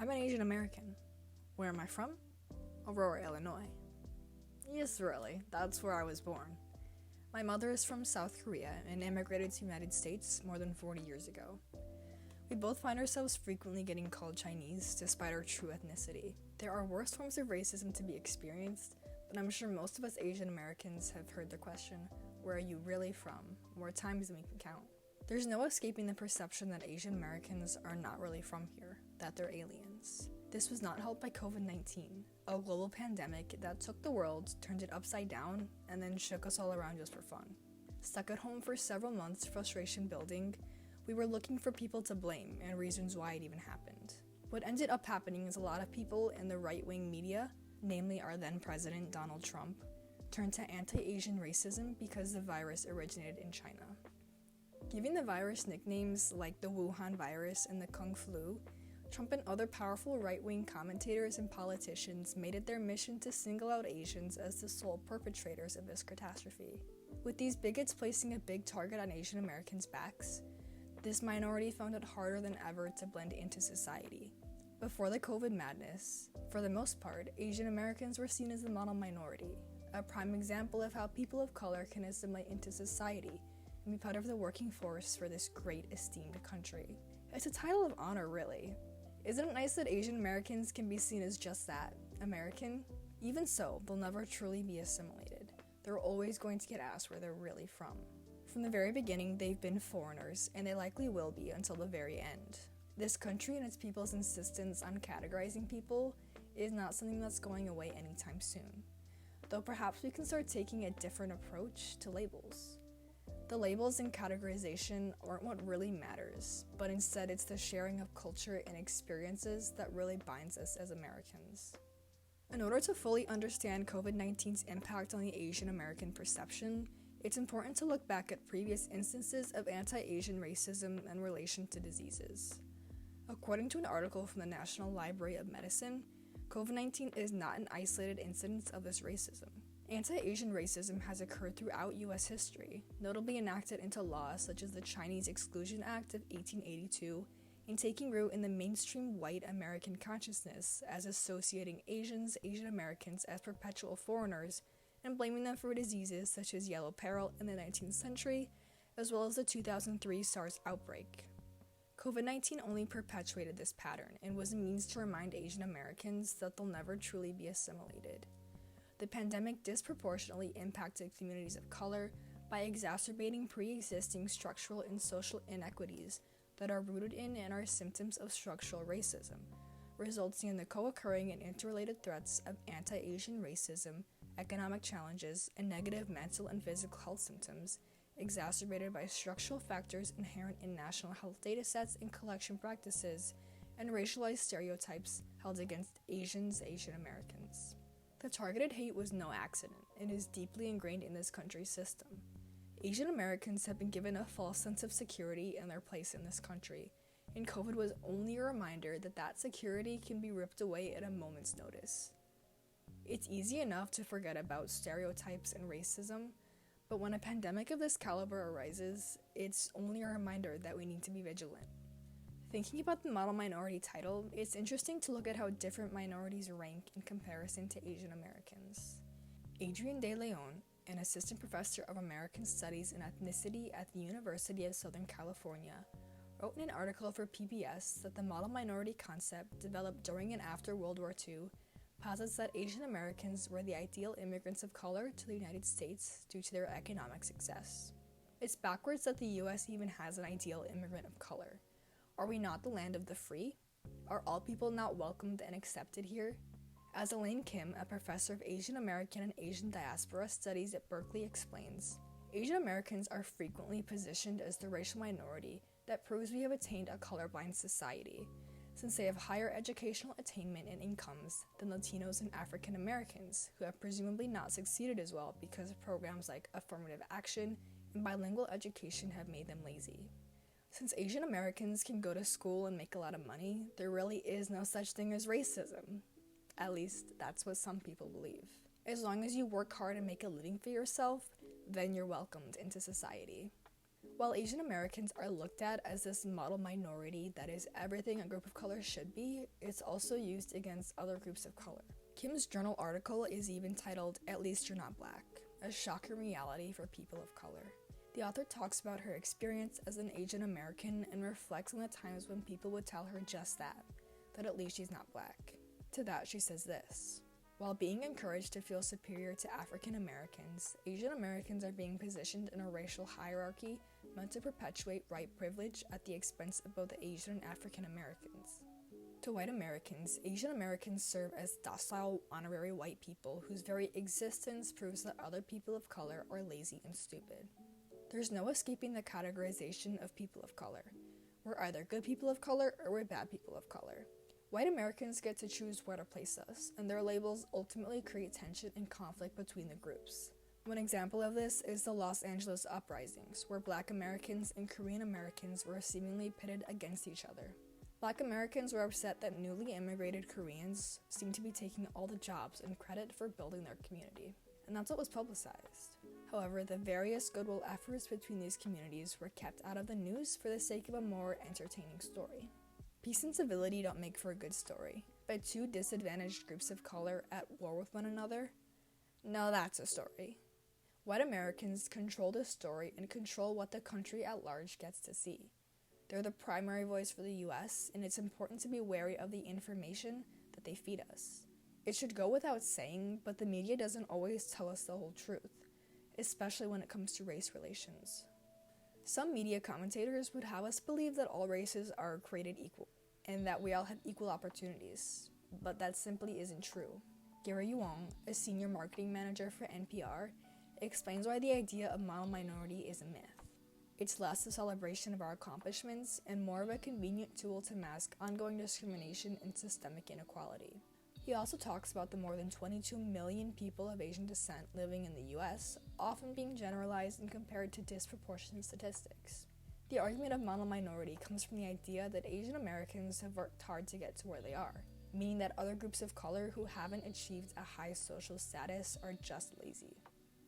I'm an Asian American. Where am I from? Aurora, Illinois. Yes, really, that's where I was born. My mother is from South Korea and immigrated to the United States more than 40 years ago. We both find ourselves frequently getting called Chinese despite our true ethnicity. There are worse forms of racism to be experienced, but I'm sure most of us Asian Americans have heard the question, where are you really from, more times than we can count. There's no escaping the perception that Asian Americans are not really from here, that they're aliens. This was not helped by COVID-19, a global pandemic that took the world, turned it upside down, and then shook us all around just for fun. Stuck at home for several months, frustration building, we were looking for people to blame and reasons why it even happened. What ended up happening is a lot of people in the right-wing media, namely our then president Donald Trump, turned to anti-Asian racism because the virus originated in China. Giving the virus nicknames like the Wuhan virus and the Kung Flu, Trump and other powerful right-wing commentators and politicians made it their mission to single out Asians as the sole perpetrators of this catastrophe. With these bigots placing a big target on Asian Americans' backs, this minority found it harder than ever to blend into society. Before the COVID madness, for the most part, Asian Americans were seen as the model minority, a prime example of how people of color can assimilate into society and be part of the working force for this great, esteemed country. It's a title of honor, really. Isn't it nice that Asian Americans can be seen as just that, American? Even so, they'll never truly be assimilated. They're always going to get asked where they're really from. From the very beginning, they've been foreigners, and they likely will be until the very end. This country and its people's insistence on categorizing people is not something that's going away anytime soon. Though perhaps we can start taking a different approach to labels. The labels and categorization aren't what really matters, but instead it's the sharing of culture and experiences that really binds us as Americans. In order to fully understand COVID-19's impact on the Asian American perception, it's important to look back at previous instances of anti-Asian racism in relation to diseases. According to an article from the National Library of Medicine, COVID-19 is not an isolated incidence of this racism. Anti-Asian racism has occurred throughout U.S. history, notably enacted into laws such as the Chinese Exclusion Act of 1882, and taking root in the mainstream white American consciousness as associating Asian Americans as perpetual foreigners and blaming them for diseases such as yellow peril in the 19th century, as well as the 2003 SARS outbreak. COVID-19 only perpetuated this pattern and was a means to remind Asian Americans that they'll never truly be assimilated. The pandemic disproportionately impacted communities of color by exacerbating pre-existing structural and social inequities that are rooted in and are symptoms of structural racism, resulting in the co-occurring and interrelated threats of anti-Asian racism, economic challenges, and negative mental and physical health symptoms, exacerbated by structural factors inherent in national health datasets and collection practices, and racialized stereotypes held against Asian Americans. The targeted hate was no accident and is deeply ingrained in this country's system. Asian Americans have been given a false sense of security in their place in this country, and COVID was only a reminder that that security can be ripped away at a moment's notice. It's easy enough to forget about stereotypes and racism, but when a pandemic of this caliber arises, it's only a reminder that we need to be vigilant. Thinking about the model minority title, it's interesting to look at how different minorities rank in comparison to Asian Americans. Adrian De Leon, an assistant professor of American Studies and Ethnicity at the University of Southern California, wrote in an article for PBS that the model minority concept developed during and after World War II posits that Asian Americans were the ideal immigrants of color to the United States due to their economic success. It's backwards that the US even has an ideal immigrant of color. Are we not the land of the free? Are all people not welcomed and accepted here? As Elaine Kim, a professor of Asian American and Asian diaspora studies at Berkeley explains, Asian Americans are frequently positioned as the racial minority that proves we have attained a colorblind society, since they have higher educational attainment and incomes than Latinos and African Americans, who have presumably not succeeded as well because of programs like affirmative action and bilingual education have made them lazy. Since Asian Americans can go to school and make a lot of money, there really is no such thing as racism. At least, that's what some people believe. As long as you work hard and make a living for yourself, then you're welcomed into society. While Asian Americans are looked at as this model minority that is everything a group of color should be, it's also used against other groups of color. Kim's journal article is even titled, "At Least You're Not Black," a shocking reality for people of color. The author talks about her experience as an Asian American and reflects on the times when people would tell her just that at least she's not black. To that, she says this: "While being encouraged to feel superior to African Americans, Asian Americans are being positioned in a racial hierarchy meant to perpetuate white privilege at the expense of both Asian and African Americans. To white Americans, Asian Americans serve as docile, honorary white people whose very existence proves that other people of color are lazy and stupid. There's no escaping the categorization of people of color. We're either good people of color or we're bad people of color. White Americans get to choose where to place us, and their labels ultimately create tension and conflict between the groups. One example of this is the Los Angeles uprisings, where Black Americans and Korean Americans were seemingly pitted against each other. Black Americans were upset that newly immigrated Koreans seemed to be taking all the jobs and credit for building their community, and that's what was publicized. However, the various goodwill efforts between these communities were kept out of the news for the sake of a more entertaining story. Peace and civility don't make for a good story, but two disadvantaged groups of color at war with one another? No, that's a story. White Americans control the story and control what the country at large gets to see. They're the primary voice for the US, and it's important to be wary of the information that they feed us. It should go without saying, but the media doesn't always tell us the whole truth, especially when it comes to race relations. Some media commentators would have us believe that all races are created equal, and that we all have equal opportunities, but that simply isn't true. Gary Wong, a senior marketing manager for NPR, explains why the idea of model minority is a myth. It's less a celebration of our accomplishments and more of a convenient tool to mask ongoing discrimination and systemic inequality. He also talks about the more than 22 million people of Asian descent living in the US, often being generalized and compared to disproportionate statistics. The argument of model minority comes from the idea that Asian Americans have worked hard to get to where they are, meaning that other groups of color who haven't achieved a high social status are just lazy.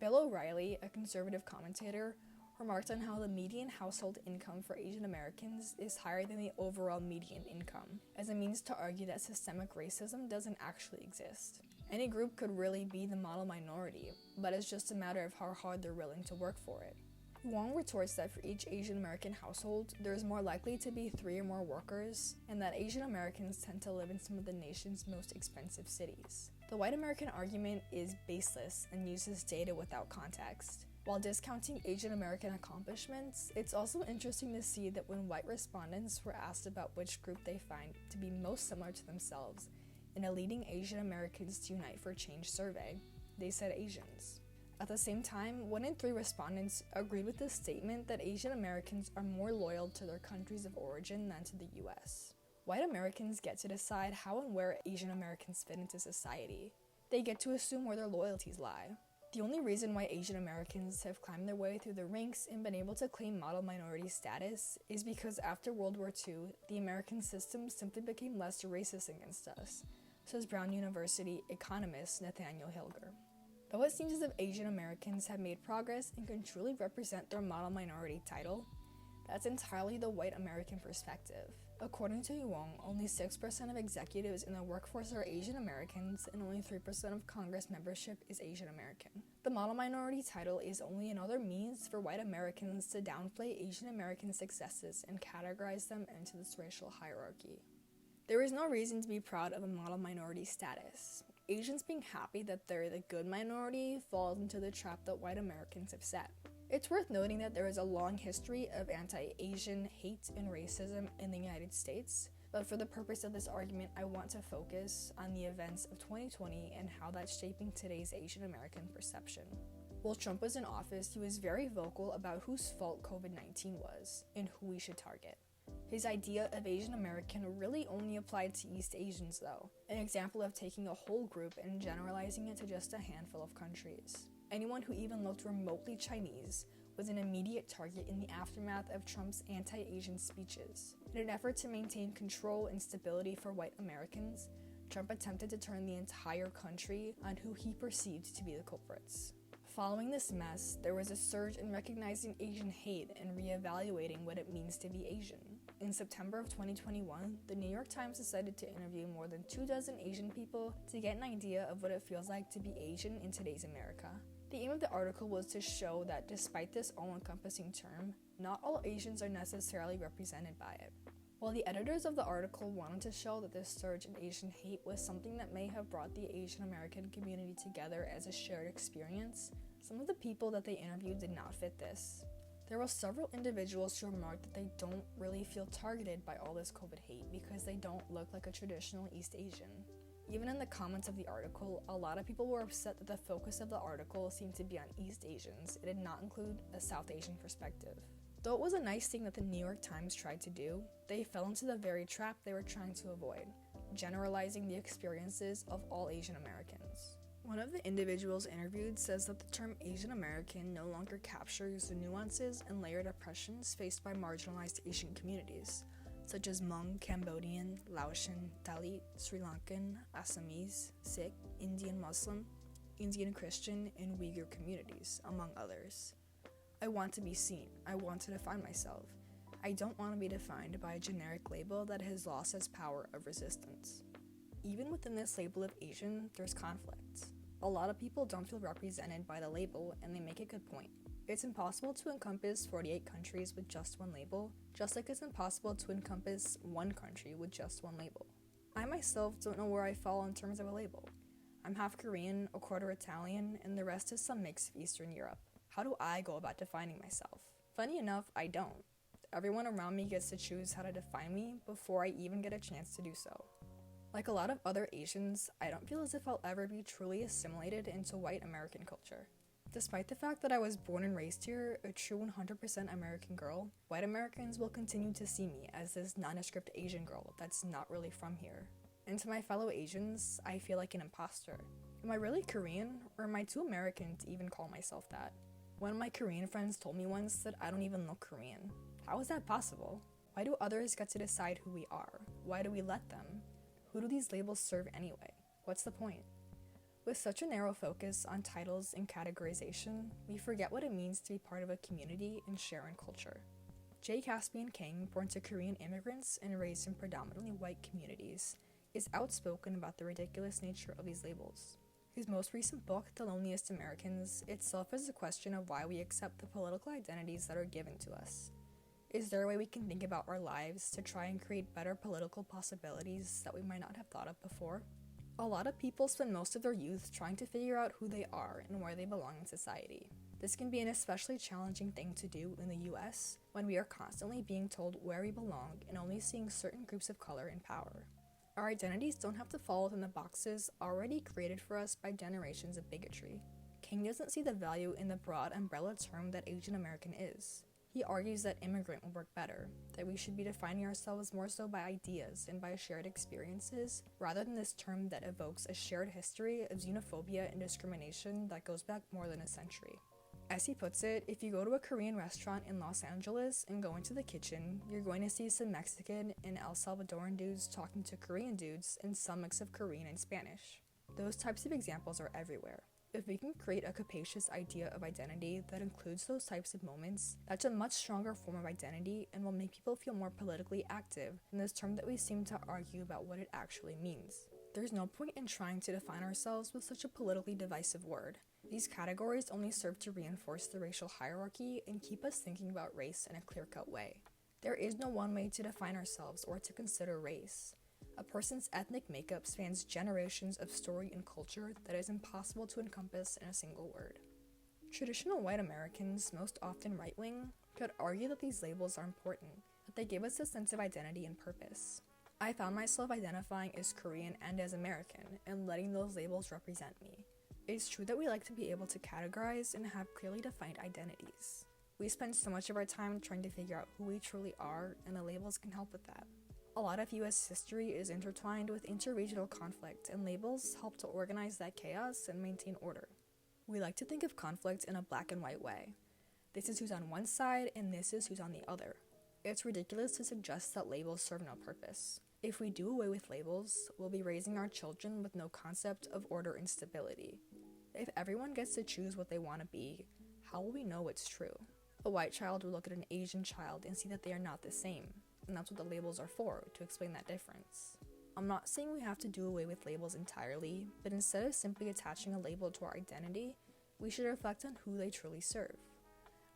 Bill O'Reilly, a conservative commentator, remarked on how the median household income for Asian Americans is higher than the overall median income, as a means to argue that systemic racism doesn't actually exist. Any group could really be the model minority, but it's just a matter of how hard they're willing to work for it. Wong retorts that for each Asian American household, there is more likely to be 3 or more workers, and that Asian Americans tend to live in some of the nation's most expensive cities. The white American argument is baseless and uses data without context. While discounting Asian American accomplishments, it's also interesting to see that when white respondents were asked about which group they find to be most similar to themselves in a leading Asian Americans to Unite for Change survey, they said Asians. At the same time, 1 in 3 respondents agreed with the statement that Asian Americans are more loyal to their countries of origin than to the US. White Americans get to decide how and where Asian Americans fit into society. They get to assume where their loyalties lie. The only reason why Asian Americans have climbed their way through the ranks and been able to claim model minority status is because after World War II, the American system simply became less racist against us, says Brown University economist Nathaniel Hilger. Though it seems as if Asian Americans have made progress and can truly represent their model minority title, that's entirely the white American perspective. According to Wong, only 6% of executives in the workforce are Asian Americans, and only 3% of Congress membership is Asian American. The model minority title is only another means for white Americans to downplay Asian American successes and categorize them into this racial hierarchy. There is no reason to be proud of a model minority status. Asians being happy that they're the good minority falls into the trap that white Americans have set. It's worth noting that there is a long history of anti-Asian hate and racism in the United States, but for the purpose of this argument, I want to focus on the events of 2020 and how that's shaping today's Asian American perception. While Trump was in office, he was very vocal about whose fault COVID-19 was and who we should target. His idea of Asian American really only applied to East Asians though, an example of taking a whole group and generalizing it to just a handful of countries. Anyone who even looked remotely Chinese was an immediate target in the aftermath of Trump's anti-Asian speeches. In an effort to maintain control and stability for white Americans, Trump attempted to turn the entire country on who he perceived to be the culprits. Following this mess, there was a surge in recognizing Asian hate and reevaluating what it means to be Asian. In September of 2021, the New York Times decided to interview more than 24 Asian people to get an idea of what it feels like to be Asian in today's America. The aim of the article was to show that despite this all-encompassing term, not all Asians are necessarily represented by it. While the editors of the article wanted to show that this surge in Asian hate was something that may have brought the Asian American community together as a shared experience, some of the people that they interviewed did not fit this. There were several individuals who remarked that they don't really feel targeted by all this COVID hate because they don't look like a traditional East Asian. Even in the comments of the article, a lot of people were upset that the focus of the article seemed to be on East Asians. It did not include a South Asian perspective. Though it was a nice thing that the New York Times tried to do, they fell into the very trap they were trying to avoid, generalizing the experiences of all Asian Americans. One of the individuals interviewed says that the term Asian American no longer captures the nuances and layered oppressions faced by marginalized Asian communities, such as Hmong, Cambodian, Laotian, Dalit, Sri Lankan, Assamese, Sikh, Indian Muslim, Indian Christian, and Uyghur communities, among others. I want to be seen. I want to define myself. I don't want to be defined by a generic label that has lost its power of resistance. Even within this label of Asian, there's conflict. A lot of people don't feel represented by the label, and they make a good point. It's impossible to encompass 48 countries with just one label, just like it's impossible to encompass one country with just one label. I myself don't know where I fall in terms of a label. I'm half Korean, a quarter Italian, and the rest is some mix of Eastern Europe. How do I go about defining myself? Funny enough, I don't. Everyone around me gets to choose how to define me before I even get a chance to do so. Like a lot of other Asians, I don't feel as if I'll ever be truly assimilated into white American culture. Despite the fact that I was born and raised here, a true 100% American girl, white Americans will continue to see me as this nondescript Asian girl that's not really from here. And to my fellow Asians, I feel like an imposter. Am I really Korean, or am I too American to even call myself that? One of my Korean friends told me once that I don't even look Korean. How is that possible? Why do others get to decide who we are? Why do we let them? Who do these labels serve anyway? What's the point? With such a narrow focus on titles and categorization, we forget what it means to be part of a community and share in culture. J. Caspian Kang, born to Korean immigrants and raised in predominantly white communities, is outspoken about the ridiculous nature of these labels. His most recent book, The Loneliest Americans, itself is a question of why we accept the political identities that are given to us. Is there a way we can think about our lives to try and create better political possibilities that we might not have thought of before? A lot of people spend most of their youth trying to figure out who they are and where they belong in society. This can be an especially challenging thing to do in the US, when we are constantly being told where we belong and only seeing certain groups of color in power. Our identities don't have to fall within the boxes already created for us by generations of bigotry. King doesn't see the value in the broad umbrella term that Asian American is. He argues that immigrant will work better, that we should be defining ourselves more so by ideas and by shared experiences, rather than this term that evokes a shared history of xenophobia and discrimination that goes back more than a century. As he puts it, if you go to a Korean restaurant in Los Angeles and go into the kitchen, you're going to see some Mexican and El Salvadoran dudes talking to Korean dudes and some mix of Korean and Spanish. Those types of examples are everywhere. If we can create a capacious idea of identity that includes those types of moments, that's a much stronger form of identity and will make people feel more politically active than this term that we seem to argue about what it actually means. There's no point in trying to define ourselves with such a politically divisive word. These categories only serve to reinforce the racial hierarchy and keep us thinking about race in a clear-cut way. There is no one way to define ourselves or to consider race. A person's ethnic makeup spans generations of story and culture that is impossible to encompass in a single word. Traditional white Americans, most often right-wing, could argue that these labels are important, that they give us a sense of identity and purpose. I found myself identifying as Korean and as American, and letting those labels represent me. It's true that we like to be able to categorize and have clearly defined identities. We spend so much of our time trying to figure out who we truly are, and the labels can help with that. A lot of US history is intertwined with interregional conflict, and labels help to organize that chaos and maintain order. We like to think of conflict in a black and white way. This is who's on one side, and this is who's on the other. It's ridiculous to suggest that labels serve no purpose. If we do away with labels, we'll be raising our children with no concept of order and stability. If everyone gets to choose what they want to be, how will we know what's true? A white child will look at an Asian child and see that they are not the same, and that's what the labels are for, to explain that difference. I'm not saying we have to do away with labels entirely, but instead of simply attaching a label to our identity, we should reflect on who they truly serve.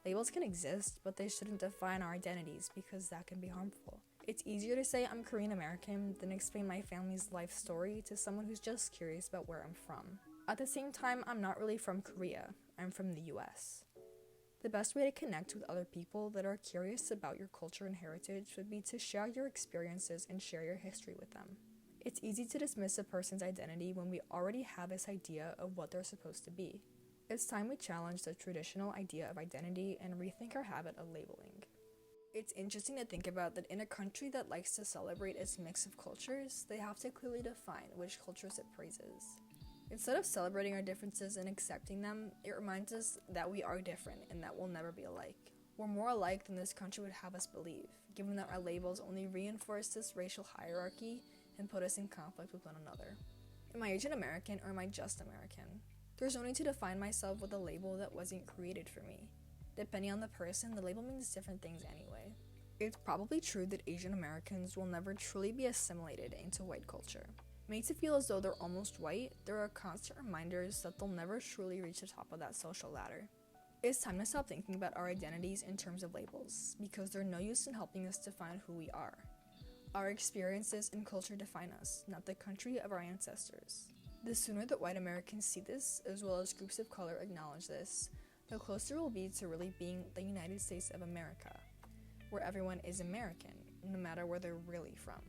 Labels can exist, but they shouldn't define our identities because that can be harmful. It's easier to say I'm Korean American than explain my family's life story to someone who's just curious about where I'm from. At the same time, I'm not really from Korea, I'm from the US. The best way to connect with other people that are curious about your culture and heritage would be to share your experiences and share your history with them. It's easy to dismiss a person's identity when we already have this idea of what they're supposed to be. It's time we challenge the traditional idea of identity and rethink our habit of labeling. It's interesting to think about that in a country that likes to celebrate its mix of cultures, they have to clearly define which cultures it praises. Instead of celebrating our differences and accepting them, it reminds us that we are different and that we'll never be alike. We're more alike than this country would have us believe, given that our labels only reinforce this racial hierarchy and put us in conflict with one another. Am I Asian American or am I just American? There's no need to define myself with a label that wasn't created for me. Depending on the person, the label means different things anyway. It's probably true that Asian Americans will never truly be assimilated into white culture. Makes it feel as though they're almost white, there are constant reminders that they'll never truly reach the top of that social ladder. It's time to stop thinking about our identities in terms of labels, because they're no use in helping us define who we are. Our experiences and culture define us, not the country of our ancestors. The sooner that white Americans see this, as well as groups of color acknowledge this, the closer we'll be to really being the United States of America, where everyone is American, no matter where they're really from.